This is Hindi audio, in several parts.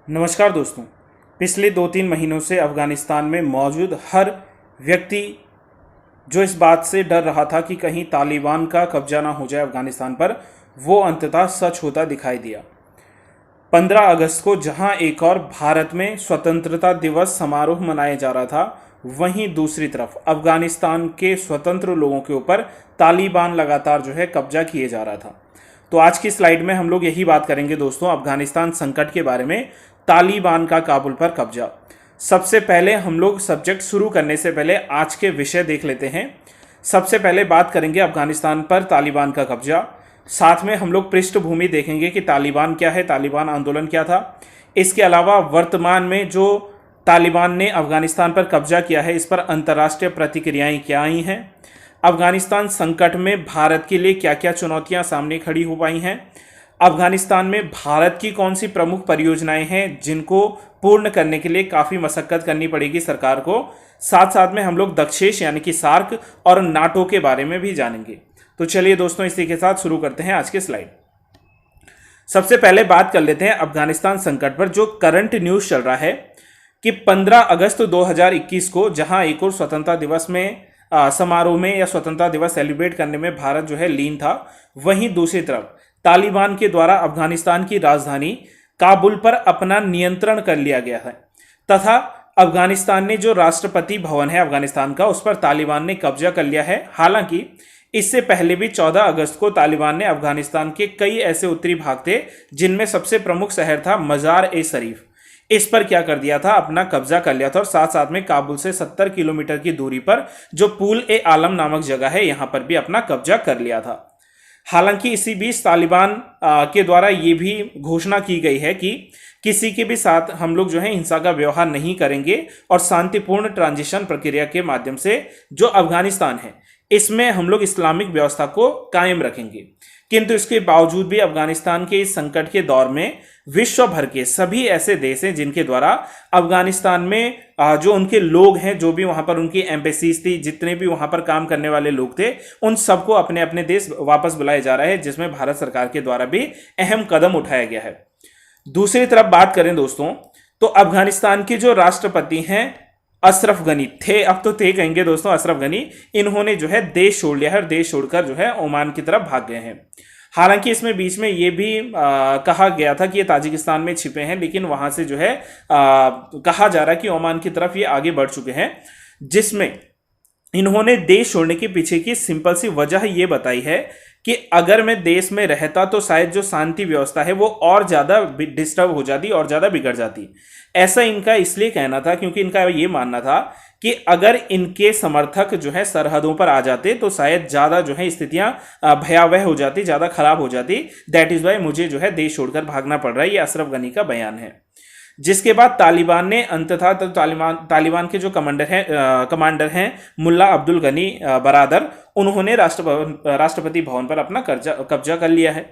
नमस्कार दोस्तों। पिछले 2-3 महीनों से अफ़गानिस्तान में मौजूद हर व्यक्ति जो इस बात से डर रहा था कि कहीं तालिबान का कब्जा ना हो जाए अफ़गानिस्तान पर, वो अंततः सच होता दिखाई दिया। 15 अगस्त को जहां एक और भारत में स्वतंत्रता दिवस समारोह मनाया जा रहा था, वहीं दूसरी तरफ अफ़गानिस्तान के स्वतंत्र लोगों के ऊपर तालिबान लगातार कब्जा किए जा रहा था। तो आज की स्लाइड में हम लोग यही बात करेंगे दोस्तों, अफ़गानिस्तान संकट के बारे में, तालिबान का काबुल पर कब्जा। सबसे पहले हम लोग सब्जेक्ट शुरू करने से पहले आज के विषय देख लेते हैं। सबसे पहले बात करेंगे अफ़गानिस्तान पर तालिबान का कब्जा। साथ में हम लोग पृष्ठभूमि देखेंगे कि तालिबान क्या है, तालिबान आंदोलन क्या था। इसके अलावा वर्तमान में जो तालिबान ने अफ़गानिस्तान पर कब्जा किया है, इस पर अंतर्राष्ट्रीय प्रतिक्रियाएं क्या आई हैं। अफ़गानिस्तान संकट में भारत के लिए क्या क्या चुनौतियां सामने खड़ी हो पाई हैं। अफ़गानिस्तान में भारत की कौन सी प्रमुख परियोजनाएं हैं जिनको पूर्ण करने के लिए काफ़ी मशक्कत करनी पड़ेगी सरकार को। साथ साथ में हम लोग दक्षेश यानी कि सार्क और नाटो के बारे में भी जानेंगे। तो चलिए दोस्तों, इसी के साथ शुरू करते हैं आज के स्लाइड। सबसे पहले बात कर लेते हैं अफ़गानिस्तान संकट पर। जो करंट न्यूज़ चल रहा है कि 15 अगस्त 2021 को जहां एक और स्वतंत्रता दिवस में समारोह में या स्वतंत्रता दिवस सेलिब्रेट करने में भारत लीन था, वहीं दूसरी तरफ तालिबान के द्वारा अफगानिस्तान की राजधानी काबुल पर अपना नियंत्रण कर लिया गया है तथा अफगानिस्तान ने जो राष्ट्रपति भवन है अफगानिस्तान का, उस पर तालिबान ने कब्जा कर लिया है। हालांकि इससे पहले भी 14 अगस्त को तालिबान ने अफगानिस्तान के कई ऐसे उत्तरी भाग थे जिनमें सबसे प्रमुख शहर था मजार ए शरीफ, इस पर क्या कर दिया था, अपना कब्जा कर लिया था। और साथ साथ में काबुल से 70 किलोमीटर की दूरी पर जो पुल ए आलम नामक जगह है, यहां पर भी अपना कब्जा कर लिया था। हालांकि इसी बीच तालिबान के द्वारा ये भी घोषणा की गई है कि किसी के भी साथ हम लोग हिंसा का व्यवहार नहीं करेंगे और शांतिपूर्ण ट्रांजिशन प्रक्रिया के माध्यम से जो अफगानिस्तान है इसमें हम लोग इस्लामिक व्यवस्था को कायम रखेंगे। किंतु इसके बावजूद भी अफगानिस्तान के इस संकट के दौर में विश्व भर के सभी ऐसे देश हैं जिनके द्वारा अफगानिस्तान में जो उनके लोग हैं, जो भी वहां पर उनकी एम्बेसीज थी, जितने भी वहां पर काम करने वाले लोग थे, उन सबको अपने अपने देश वापस बुलाया जा रहा है, जिसमें भारत सरकार के द्वारा भी अहम कदम उठाया गया है। दूसरी तरफ बात करें दोस्तों, तो अफगानिस्तान के जो राष्ट्रपति हैं अशरफ गनी थे, अब तो थे कहेंगे दोस्तों, अशरफ गनी, इन्होंने देश छोड़ लिया है और देश छोड़कर ओमान की तरफ भाग गए हैं। हालांकि इसमें बीच में ये भी कहा गया था कि ये ताजिकिस्तान में छिपे हैं, लेकिन वहां से कहा जा रहा है कि ओमान की तरफ ये आगे बढ़ चुके हैं, जिसमें इन्होंने देश छोड़ने के पीछे की सिंपल सी वजह ये बताई है कि अगर मैं देश में रहता तो शायद जो शांति व्यवस्था है वो और ज़्यादा डिस्टर्ब हो जाती और ज़्यादा बिगड़ जाती। ऐसा इनका इसलिए कहना था क्योंकि इनका ये मानना था कि अगर इनके समर्थक सरहदों पर आ जाते तो शायद ज़्यादा स्थितियां भयावह हो जाती, ज़्यादा खराब हो जाती। दैट इज़ वाई मुझे देश छोड़कर भागना पड़ रहा है, ये अशरफ गनी का बयान है। जिसके बाद तालिबान ने अंततः तालिबान के जो कमांडर हैं मुल्ला अब्दुल गनी बरादर, उन्होंने राष्ट्रपति भवन पर अपना कब्जा कर लिया है।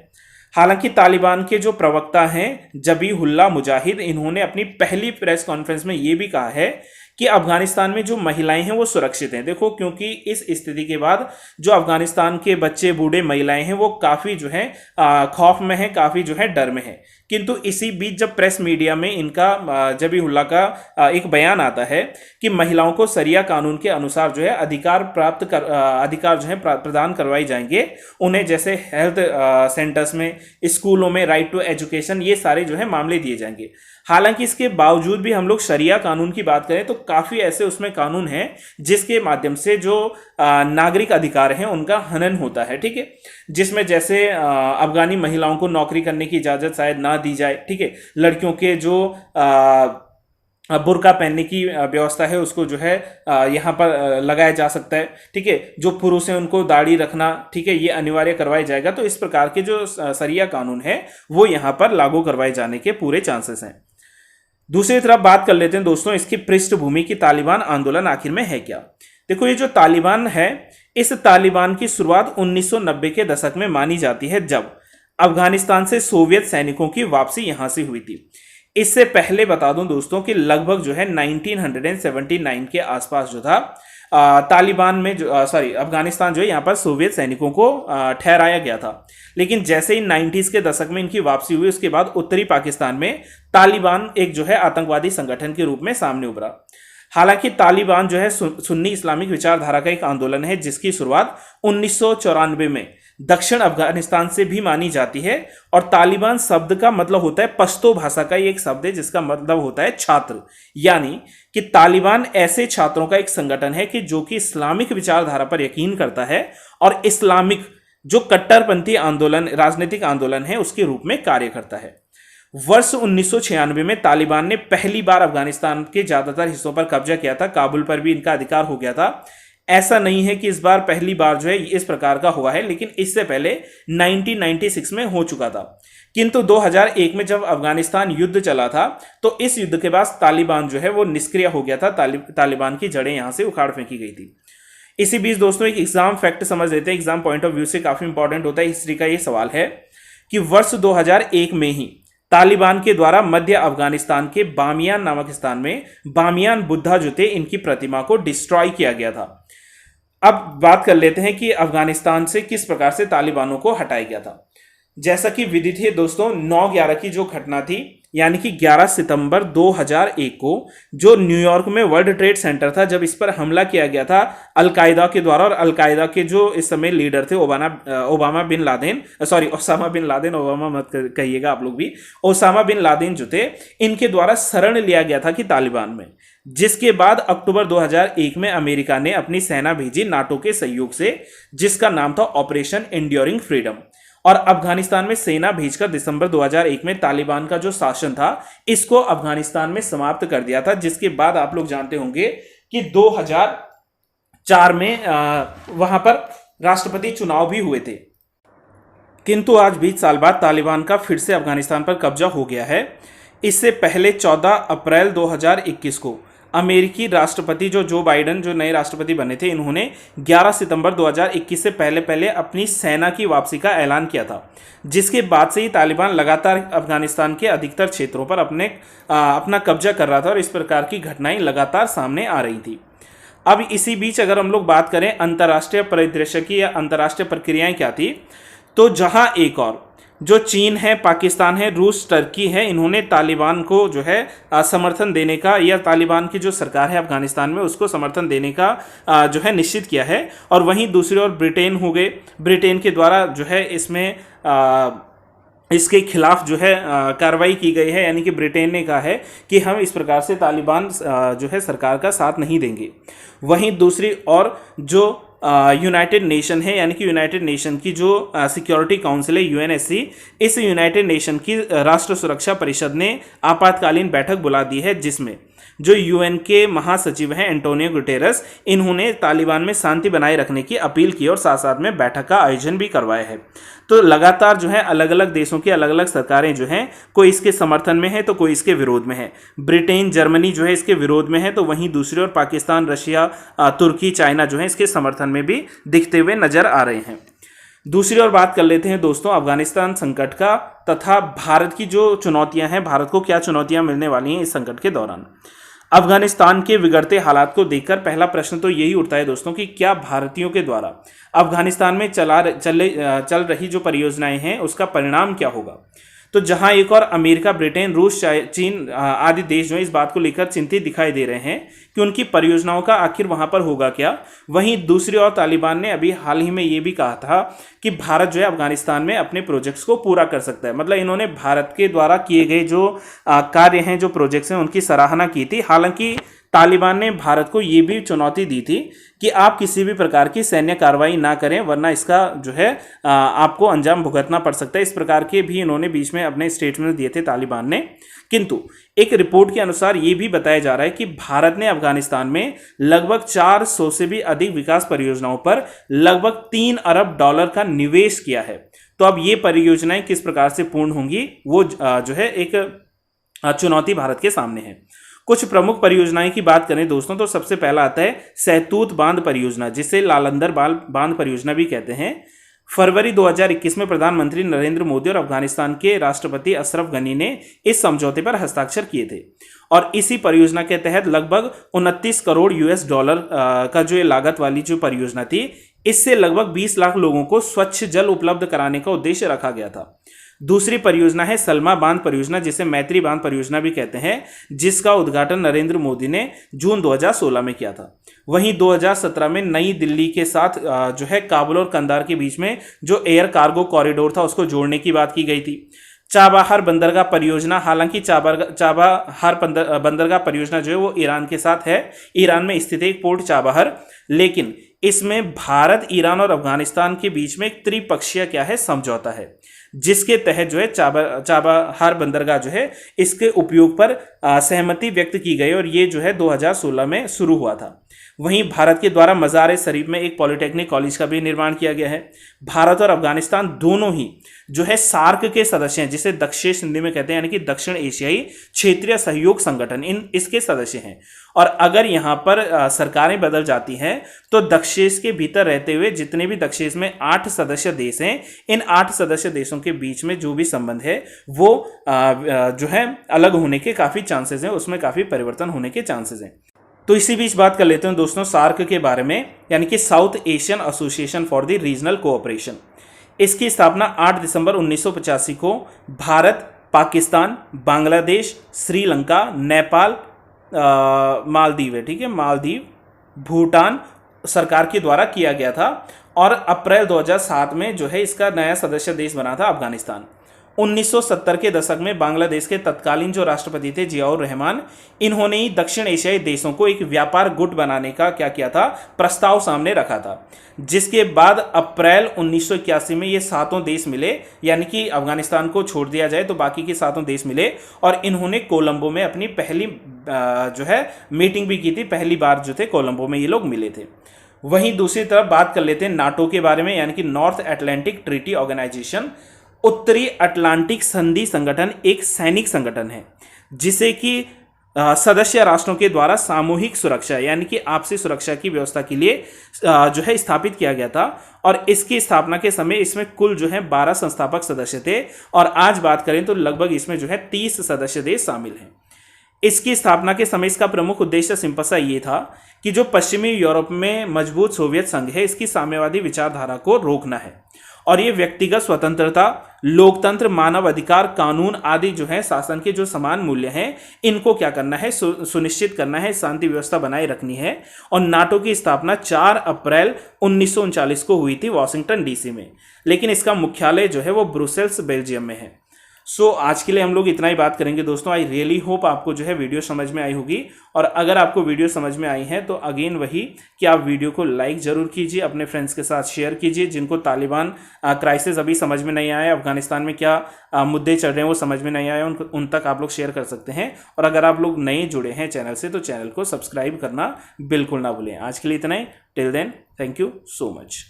हालांकि तालिबान के जो प्रवक्ता हैं जबीहुल्लाह मुजाहिद, इन्होंने अपनी पहली प्रेस कॉन्फ्रेंस में ये भी कहा है कि अफगानिस्तान में जो महिलाएं हैं वो सुरक्षित हैं। देखो, क्योंकि इस स्थिति के बाद जो अफगानिस्तान के बच्चे, बूढ़े, महिलाएं हैं वो काफ़ी खौफ में हैं, काफ़ी डर में हैं। किंतु इसी बीच जब प्रेस मीडिया में इनका जबीहुल्लाह का एक बयान आता है कि महिलाओं को शरिया कानून के अनुसार अधिकार प्रदान करवाए जाएंगे, उन्हें जैसे हेल्थ सेंटर्स में, स्कूलों में राइट टू एजुकेशन, ये सारे मामले दिए जाएंगे। हालांकि इसके बावजूद भी हम लोग शरिया कानून की बात करें तो काफ़ी ऐसे उसमें कानून हैं जिसके माध्यम से जो नागरिक अधिकार हैं उनका हनन होता है, ठीक है। जिसमें जैसे अफगानी महिलाओं को नौकरी करने की इजाज़त शायद ना दी जाए, ठीक है। लड़कियों के जो बुर्का पहनने की व्यवस्था है उसको यहाँ पर लगाया जा सकता है, ठीक है। जो पुरुष हैं उनको दाढ़ी रखना, ठीक है, ये अनिवार्य करवाया जाएगा। तो इस प्रकार के जो शरिया कानून है वो यहाँ पर लागू करवाए जाने के पूरे चांसेस हैं। दूसरी तरफ बात कर लेते हैं दोस्तों इसकी पृष्ठभूमि की, तालिबान आंदोलन आखिर में है क्या। देखो, ये जो तालिबान है, इस तालिबान की शुरुआत 1990 के दशक में मानी जाती है, जब अफगानिस्तान से सोवियत सैनिकों की वापसी यहां से हुई थी। इससे पहले बता दूं दोस्तों कि लगभग 1979 के आसपास तालिबान में जो अफगानिस्तान जो है यहाँ पर सोवियत सैनिकों को ठहराया गया था। लेकिन जैसे ही 90s के दशक में इनकी वापसी हुई, उसके बाद उत्तरी पाकिस्तान में तालिबान एक जो है आतंकवादी संगठन के रूप में सामने उभरा। हालांकि तालिबान जो है सुन्नी इस्लामिक विचारधारा का एक आंदोलन है जिसकी शुरुआत 1994 में दक्षिण अफगानिस्तान से भी मानी जाती है। और तालिबान शब्द का मतलब होता है, पश्तो भाषा का एक शब्द है जिसका मतलब होता है छात्र। यानी कि तालिबान ऐसे छात्रों का एक संगठन है कि जो कि इस्लामिक विचारधारा पर यकीन करता है और इस्लामिक जो कट्टरपंथी आंदोलन, राजनीतिक आंदोलन है, उसके रूप में कार्य करता है। वर्ष 1996 में तालिबान ने पहली बार अफगानिस्तान के ज्यादातर हिस्सों पर कब्जा किया था। काबुल पर भी इनका अधिकार हो गया था। ऐसा नहीं है कि इस बार पहली बार जो है इस प्रकार का हुआ है, लेकिन इससे पहले 1996 में हो चुका था। किंतु 2001 में जब अफगानिस्तान युद्ध चला था तो इस युद्ध के बाद तालिबान जो है वो निष्क्रिय हो गया था। तालिबान की जड़ें यहां से उखाड़ फेंकी गई थी। इसी बीच दोस्तों एक एग्जाम फैक्ट समझ लेते हैं, एग्जाम पॉइंट ऑफ व्यू से काफी इंपॉर्टेंट होता है। हिस्ट्री का ये सवाल है कि वर्ष 2001 में ही तालिबान के द्वारा मध्य अफगानिस्तान के बामियान नामक स्थान में बामियान बुद्धा जो थे, इनकी प्रतिमा को डिस्ट्रॉय किया गया था। अब बात कर लेते हैं कि अफगानिस्तान से किस प्रकार से तालिबानों को हटाया गया था। जैसा कि विदित है दोस्तों, 9/11 की जो घटना थी, यानी कि 11 सितंबर 2001 को जो न्यूयॉर्क में वर्ल्ड ट्रेड सेंटर था, जब इस पर हमला किया गया था अलकायदा के द्वारा, और अलकायदा के जो इस समय लीडर थे ओसामा बिन लादेन, ओबामा मत कहिएगा आप लोग भी, ओसामा बिन लादेन जो थे, इनके द्वारा शरण लिया गया था कि तालिबान में। जिसके बाद अक्टूबर 2001 में अमेरिका ने अपनी सेना भेजी नाटो के सहयोग से, जिसका नाम था ऑपरेशन एंड्योरिंग फ्रीडम। और अफगानिस्तान में सेना भेजकर दिसंबर 2001 में तालिबान का जो शासन था इसको अफगानिस्तान में समाप्त कर दिया था। जिसके बाद आप लोग जानते होंगे कि 2004 में वहां पर राष्ट्रपति चुनाव भी हुए थे। किंतु आज 20 साल बाद तालिबान का फिर से अफगानिस्तान पर कब्जा हो गया है। इससे पहले 14 अप्रैल 2021 को अमेरिकी राष्ट्रपति जो बाइडेन जो नए राष्ट्रपति बने थे, इन्होंने 11 सितंबर 2021 से पहले अपनी सेना की वापसी का ऐलान किया था। जिसके बाद से ही तालिबान लगातार अफगानिस्तान के अधिकतर क्षेत्रों पर अपना कब्जा कर रहा था और इस प्रकार की घटनाएं लगातार सामने आ रही थी। अब इसी बीच अगर हम लोग बात करें अंतर्राष्ट्रीय परिदृश्य की या अंतर्राष्ट्रीय प्रक्रियाएं क्या थी, तो जहां एक और जो चीन है, पाकिस्तान है, रूस, टर्की है, इन्होंने तालिबान को जो है समर्थन देने का, या तालिबान की जो सरकार है अफगानिस्तान में उसको समर्थन देने का जो है निश्चित किया है। और वहीं दूसरी ओर ब्रिटेन हो गए, ब्रिटेन के द्वारा जो है इसमें इसके खिलाफ जो है कार्रवाई की गई है। यानी कि ब्रिटेन ने कहा है कि हम इस प्रकार से तालिबान जो है सरकार का साथ नहीं देंगे। वहीं दूसरी ओर जो यूनाइटेड नेशन है, यानी कि यूनाइटेड नेशन की जो सिक्योरिटी काउंसिल है यूएनएससी, इस यूनाइटेड नेशन की राष्ट्र सुरक्षा परिषद ने आपातकालीन बैठक बुला दी है, जिसमें जो यूएन के महासचिव हैं एंटोनियो गुटेरस, इन्होंने तालिबान में शांति बनाए रखने की अपील की और साथ साथ में बैठक का आयोजन भी करवाया है। तो लगातार जो है अलग अलग देशों की अलग अलग सरकारें जो हैं, कोई इसके समर्थन में है तो कोई इसके विरोध में है। ब्रिटेन, जर्मनी जो है इसके विरोध में है, तो वहीं दूसरी ओर पाकिस्तान, रशिया, तुर्की, चाइना जो है इसके समर्थन में भी दिखते हुए नजर आ रहे हैं। दूसरी ओर बात कर लेते हैं दोस्तों अफगानिस्तान संकट का, तथा भारत की जो चुनौतियां हैं, भारत को क्या चुनौतियां मिलने वाली हैं इस संकट के दौरान। अफगानिस्तान के बिगड़ते हालात को देखकर पहला प्रश्न तो यही उठता है दोस्तों कि क्या भारतीयों के द्वारा अफगानिस्तान में चल रही जो परियोजनाएं हैं उसका परिणाम क्या होगा। तो जहां एक और अमेरिका, ब्रिटेन, रूस, चीन आदि देश जो है इस बात को लेकर चिंतित दिखाई दे रहे हैं कि उनकी परियोजनाओं का आखिर वहां पर होगा क्या। वहीं दूसरी ओर तालिबान ने अभी हाल ही में ये भी कहा था कि भारत जो है अफगानिस्तान में अपने प्रोजेक्ट्स को पूरा कर सकता है। मतलब इन्होंने भारत के द्वारा किए गए जो कार्य हैं, जो प्रोजेक्ट्स हैं, उनकी सराहना की थी। हालांकि तालिबान ने भारत को ये भी चुनौती दी थी कि आप किसी भी प्रकार की सैन्य कार्रवाई ना करें, वरना इसका जो है आपको अंजाम भुगतना पड़ सकता है। इस प्रकार के भी इन्होंने बीच में अपने स्टेटमेंट दिए थे तालिबान ने। किंतु एक रिपोर्ट के अनुसार ये भी बताया जा रहा है कि भारत ने अफगानिस्तान में लगभग 400 से भी अधिक विकास परियोजनाओं पर लगभग $3 अरब का निवेश किया है। तो अब ये परियोजनाएं किस प्रकार से पूर्ण होंगी, वो जो है एक चुनौती भारत के सामने है। कुछ प्रमुख परियोजनाएं की बात करें दोस्तों, तो सबसे पहला आता है सहतूत बांध परियोजना, जिसे लालंदर बांध परियोजना भी कहते हैं। फरवरी 2021 में प्रधानमंत्री नरेंद्र मोदी और अफगानिस्तान के राष्ट्रपति अशरफ गनी ने इस समझौते पर हस्ताक्षर किए थे और इसी परियोजना के तहत लगभग 29 करोड़ यूएस डॉलर का जो ये लागत वाली जो परियोजना थी, इससे लगभग 20 लाख लोगों को स्वच्छ जल उपलब्ध कराने का उद्देश्य रखा गया था। दूसरी परियोजना है सलमा बांध परियोजना, जिसे मैत्री बांध परियोजना भी कहते हैं, जिसका उद्घाटन नरेंद्र मोदी ने जून 2016 में किया था। वहीं 2017 में नई दिल्ली के साथ जो है काबुल और कंधार के बीच में जो एयर कार्गो कॉरिडोर था उसको जोड़ने की बात की गई थी। चाबाहार बंदरगाह परियोजना, हालांकि चाबाहार बंदरगाह परियोजना जो है वो ईरान के साथ है, ईरान में स्थित एक पोर्ट चाबाहार, लेकिन इसमें भारत, ईरान और अफगानिस्तान के बीच में एक त्रिपक्षीय क्या है समझौता है, जिसके तहत जो है चाबाहार बंदरगाह जो है इसके उपयोग पर सहमति व्यक्त की गई और ये जो है 2016 में शुरू हुआ था। वहीं भारत के द्वारा मज़ार शरीफ में एक पॉलिटेक्निक कॉलेज का भी निर्माण किया गया है। भारत और अफगानिस्तान दोनों ही जो है सार्क के सदस्य हैं, जिसे दक्षेश हिंदी में कहते हैं, यानी कि दक्षिण एशियाई क्षेत्रीय सहयोग संगठन, इसके सदस्य हैं। और अगर यहाँ पर सरकारें बदल जाती हैं तो दक्षेश के भीतर रहते हुए जितने भी दक्षेश में 8 सदस्य देश हैं, इन 8 सदस्य देशों के बीच में जो भी संबंध है वो जो है अलग होने के काफ़ी चांसेस हैं, उसमें काफ़ी परिवर्तन होने के चांसेस हैं। तो इसी बीच बात कर लेते हैं दोस्तों सार्क के बारे में, यानी कि south Asian association for the regional cooperation. इसकी स्थापना 8 दिसंबर 1985 को भारत, पाकिस्तान, बांग्लादेश, श्रीलंका, नेपाल, मालदीव है, ठीक है, मालदीव, भूटान सरकार के द्वारा किया गया था और अप्रैल 2007 में जो है इसका नया सदस्य देश बना था अफगानिस्तान। 1970 के दशक में बांग्लादेश के तत्कालीन जो राष्ट्रपति थे जियाउर रहमान, इन्होंने ही दक्षिण एशियाई देशों को एक व्यापार गुट बनाने का क्या किया था, प्रस्ताव सामने रखा था, जिसके बाद अप्रैल 1981 में ये 7 देश मिले, यानी कि अफगानिस्तान को छोड़ दिया जाए तो बाकी के 7 देश मिले और इन्होंने कोलंबो में अपनी पहली जो है मीटिंग भी की थी। पहली बार जो थे कोलंबो में ये लोग मिले थे। वहीं दूसरी तरफ बात कर लेते हैं नाटो के बारे में, यानी कि नॉर्थ अटलांटिक ट्रीटी ऑर्गेनाइजेशन। उत्तरी अटलांटिक संधि संगठन एक सैनिक संगठन है जिसे कि सदस्य राष्ट्रों के द्वारा सामूहिक सुरक्षा यानी कि आपसी सुरक्षा की व्यवस्था के लिए जो है स्थापित किया गया था और इसकी स्थापना के समय इसमें कुल जो है 12 संस्थापक सदस्य थे और आज बात करें तो लगभग इसमें जो है 30 सदस्य देश शामिल हैं। इसकी स्थापना के समय इसका प्रमुख उद्देश्य सिंपल ये था कि जो पश्चिमी यूरोप में मजबूत सोवियत संघ है इसकी साम्यवादी विचारधारा को रोकना है और ये व्यक्तिगत स्वतंत्रता, लोकतंत्र, मानव अधिकार, कानून आदि जो है शासन के जो समान मूल्य हैं इनको क्या करना है, सुनिश्चित करना है, शांति व्यवस्था बनाए रखनी है। और नाटो की स्थापना 4 अप्रैल 1939 को हुई थी वाशिंगटन डीसी में, लेकिन इसका मुख्यालय जो है वो ब्रुसेल्स बेल्जियम में है। सो आज के लिए हम लोग इतना ही बात करेंगे दोस्तों। आई रियली होप आपको जो है वीडियो समझ में आई होगी और अगर आपको वीडियो समझ में आई है तो अगेन वही कि आप वीडियो को लाइक ज़रूर कीजिए, अपने फ्रेंड्स के साथ शेयर कीजिए। जिनको तालिबान क्राइसिस अभी समझ में नहीं आया, अफगानिस्तान में क्या मुद्दे चल रहे हैं वो समझ में नहीं आया, उन तक आप लोग शेयर कर सकते हैं। और अगर आप लोग नए जुड़े हैं चैनल से तो चैनल को सब्सक्राइब करना बिल्कुल ना भूलें। आज के लिए इतना ही। Till then, thank you so much.